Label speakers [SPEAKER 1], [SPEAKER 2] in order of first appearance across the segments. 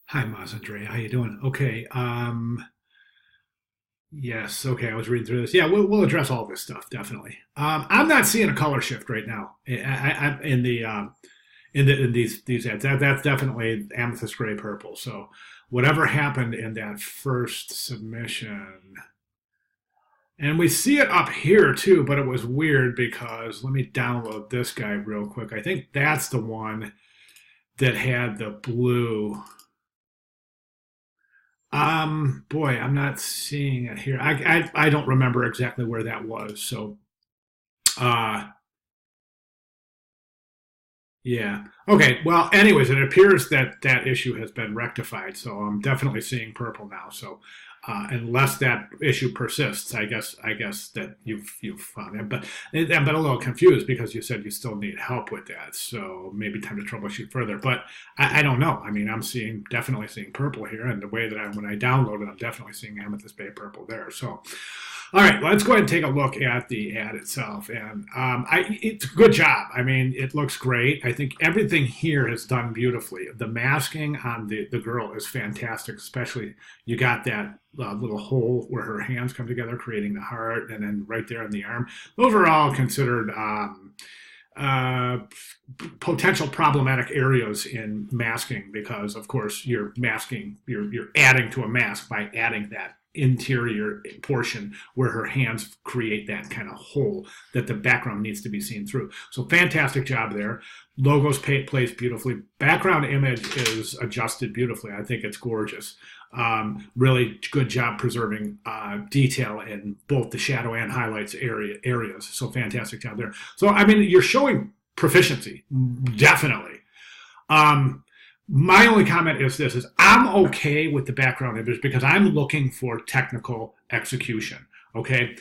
[SPEAKER 1] Hi, Mazandre. How you doing? Okay. Yes. Okay. I was reading through this. Yeah, we'll address all this stuff definitely. I'm not seeing a color shift right now. In the in these ads. That's definitely amethyst gray purple. So whatever happened in that first submission, and we see it up here too, but it was weird because let me download this guy real quick. I think that's the one that had the blue. Boy, I'm not seeing it here. I don't remember exactly where that was. So, uh, yeah. Okay. Well, anyways, it appears that that issue has been rectified. So I'm definitely seeing purple now. So, unless that issue persists, I guess that you've found it. But I'm a little confused because you said you still need help with that. So maybe time to troubleshoot further. But I don't know. I mean, I'm seeing definitely seeing purple here, and the way that when I download it, I'm definitely seeing amethyst bay purple there. So all right, let's go ahead and take a look at the ad itself. And it's a good job. I mean, it looks great. I think everything here is done beautifully. The masking on the girl is fantastic, especially you got that little hole where her hands come together, creating the heart, and then right there on the arm. Those are all considered uh, potential problematic areas in masking because, of course, you're masking, you're adding to a mask by adding that interior portion where her hands create that kind of hole that the background needs to be seen through. So fantastic job there. Logos plays beautifully. Background image is adjusted beautifully. I think it's gorgeous. Really good job preserving detail in both the shadow and highlights areas. So fantastic job there. So I mean, you're showing proficiency, definitely. Um, my only comment is this: is I'm okay with the background image because I'm looking for technical execution. Okay,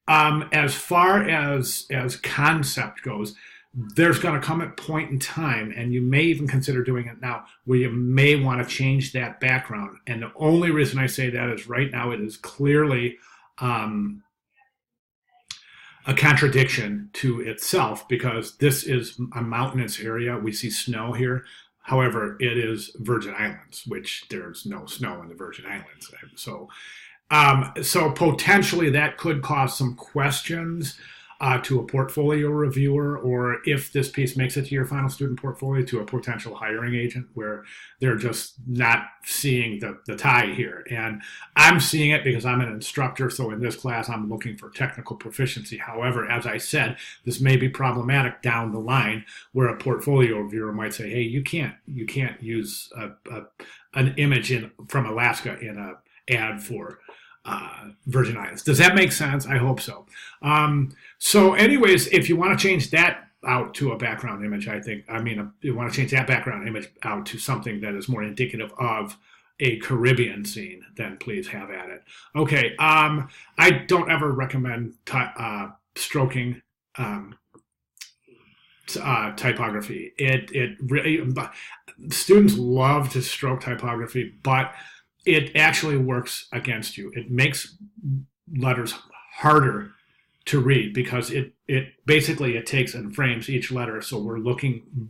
[SPEAKER 1] as far as concept goes, there's going to come a point in time, and you may even consider doing it now, where you may want to change that background. And the only reason I say that is right now it is clearly um, a contradiction to itself because this is a mountainous area. We see snow here. However, it is Virgin Islands, which there's no snow in the Virgin Islands. So potentially that could cause some questions to a portfolio reviewer, or if this piece makes it to your final student portfolio, to a potential hiring agent where they're just not seeing the tie here. And I'm seeing it because I'm an instructor. So in this class, I'm looking for technical proficiency. However, as I said, this may be problematic down the line where a portfolio reviewer might say, hey, you can't use an image from Alaska in a ad for Virgin Islands. Does that make sense? I hope so. So, anyways, if you want to change that out to a background image, you want to change that background image out to something that is more indicative of a Caribbean scene, then please have at it. Okay. I don't ever recommend stroking typography. It really, students love to stroke typography, but it actually works against you. It makes letters harder to read because it basically it takes and frames each letter. So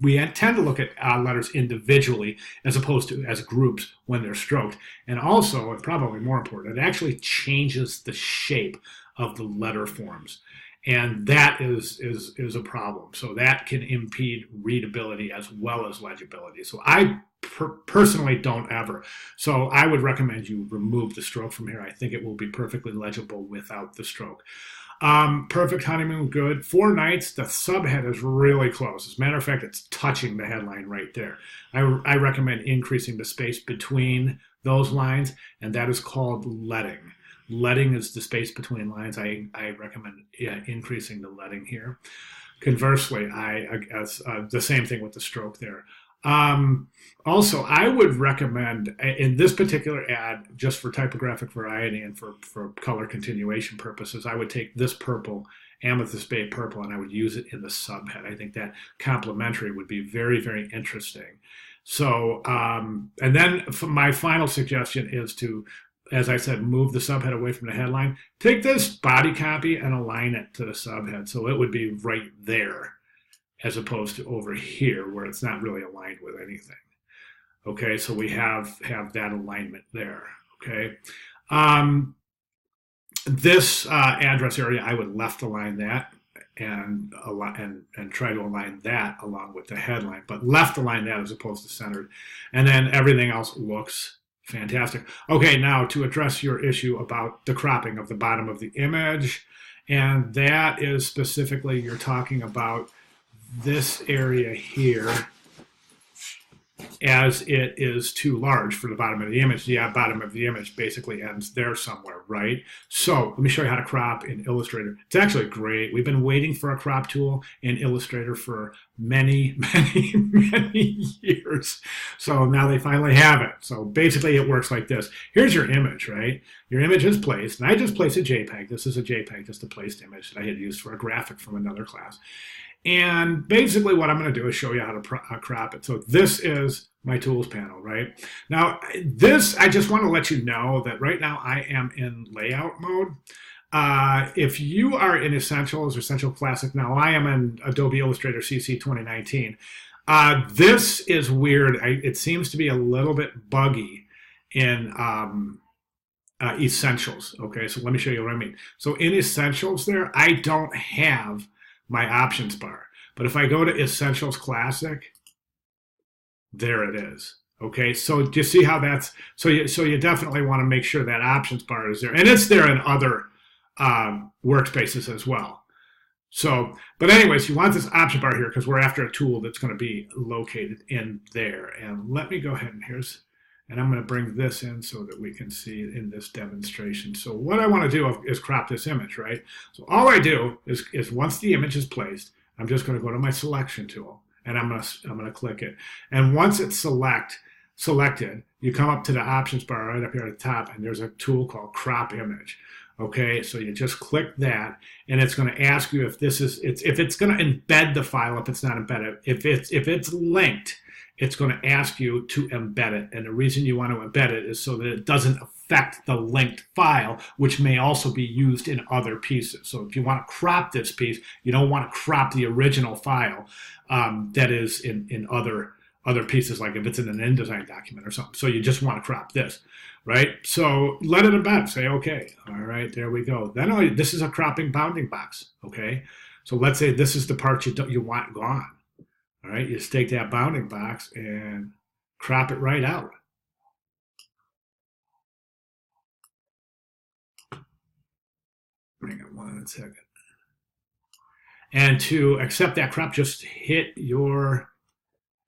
[SPEAKER 1] we tend to look at letters individually as opposed to as groups when they're stroked. And also, and probably more important, it actually changes the shape of the letter forms. And that is a problem. So that can impede readability as well as legibility. So I personally don't ever. So I would recommend you remove the stroke from here. I think it will be perfectly legible without the stroke. Perfect honeymoon, good. 4 nights, the subhead is really close. As a matter of fact, it's touching the headline right there. I recommend increasing the space between those lines, and that is called leading. Leading is the space between lines. I recommend increasing the leading here. Conversely, I guess the same thing with the stroke there. Also, I would recommend in this particular ad, just for typographic variety and for color continuation purposes, I would take this purple, amethyst bay purple, and I would use it in the subhead. I think that complementary would be very, very interesting. So, and then my final suggestion is to, as I said, move the subhead away from the headline. Take this body copy and align it to the subhead. So it would be right there as opposed to over here where it's not really aligned with anything. Okay, so we have that alignment there. Okay. Um, this address area, I would left align that and try to align that along with the headline, but left align that as opposed to centered, and then everything else looks fantastic. Okay, now to address your issue about the cropping of the bottom of the image, and that is specifically you're talking about this area here as it is too large for the bottom of the image. The bottom of the image basically ends there somewhere, right? So let me show you how to crop in Illustrator. It's actually great. We've been waiting for a crop tool in Illustrator for many, many, many years. So now they finally have it. So basically it works like this. Here's your image, right? Your image is placed, and I just placed a JPEG. This is a JPEG, just a placed image that I had used for a graphic from another class. And basically what I'm going to do is show you how to crop it. So this is my tools panel, right? Now this, I just want to let you know that right now I am in layout mode. If you are in Essentials or Essential Classic now, I am in Adobe Illustrator CC 2019. This is weird. It seems to be a little bit buggy in Essentials. Okay, so let me show you what I mean. So in Essentials there, I don't have my options bar. But if I go to Essentials Classic, there it is. Okay, so do you see how that's, so you definitely want to make sure that options bar is there. And it's there in other workspaces as well. So, but anyways, you want this option bar here because we're after a tool that's going to be located in there. And let me go ahead and and I'm going to bring this in so that we can see it in this demonstration. So what I want to do is crop this image, right? So all I do is once the image is placed, I'm just going to go to my selection tool and I'm going to click it. And once it's selected, you come up to the options bar right up here at the top, and there's a tool called Crop Image. Okay, so you just click that, and it's going to ask you if if it's going to embed the file, if it's not embedded, if it's linked, it's going to ask you to embed it. And the reason you want to embed it is so that it doesn't affect the linked file, which may also be used in other pieces. So if you want to crop this piece, you don't want to crop the original file that is in other pieces, like if it's in an InDesign document or something. So you just want to crop this, right? So let it embed. Say, okay, all right, there we go. Then this is a cropping bounding box, okay? So let's say this is the part you want gone. All right, you just take that bounding box and crop it right out. Hang on 1 second. And to accept that crop, just hit your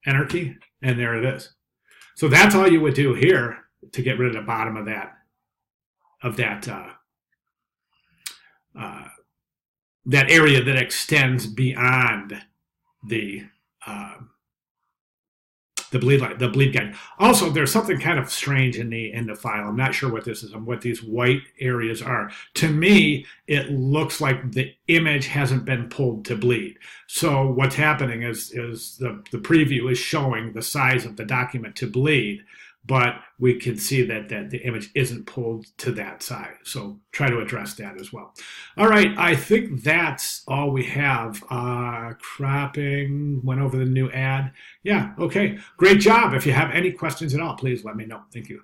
[SPEAKER 1] Enter key, and there it is. So that's all you would do here to get rid of the bottom of that that area that extends beyond the bleed line, the bleed guide. Also, there's something kind of strange in the file. I'm not sure what this is and what these white areas are. To me, it looks like the image hasn't been pulled to bleed. So what's happening is the preview is showing the size of the document to bleed, but we can see that the image isn't pulled to that size. So try to address that as well. All right, I think that's all we have. Cropping, went over the new ad. Yeah, okay, great job. If you have any questions at all, please let me know. Thank you.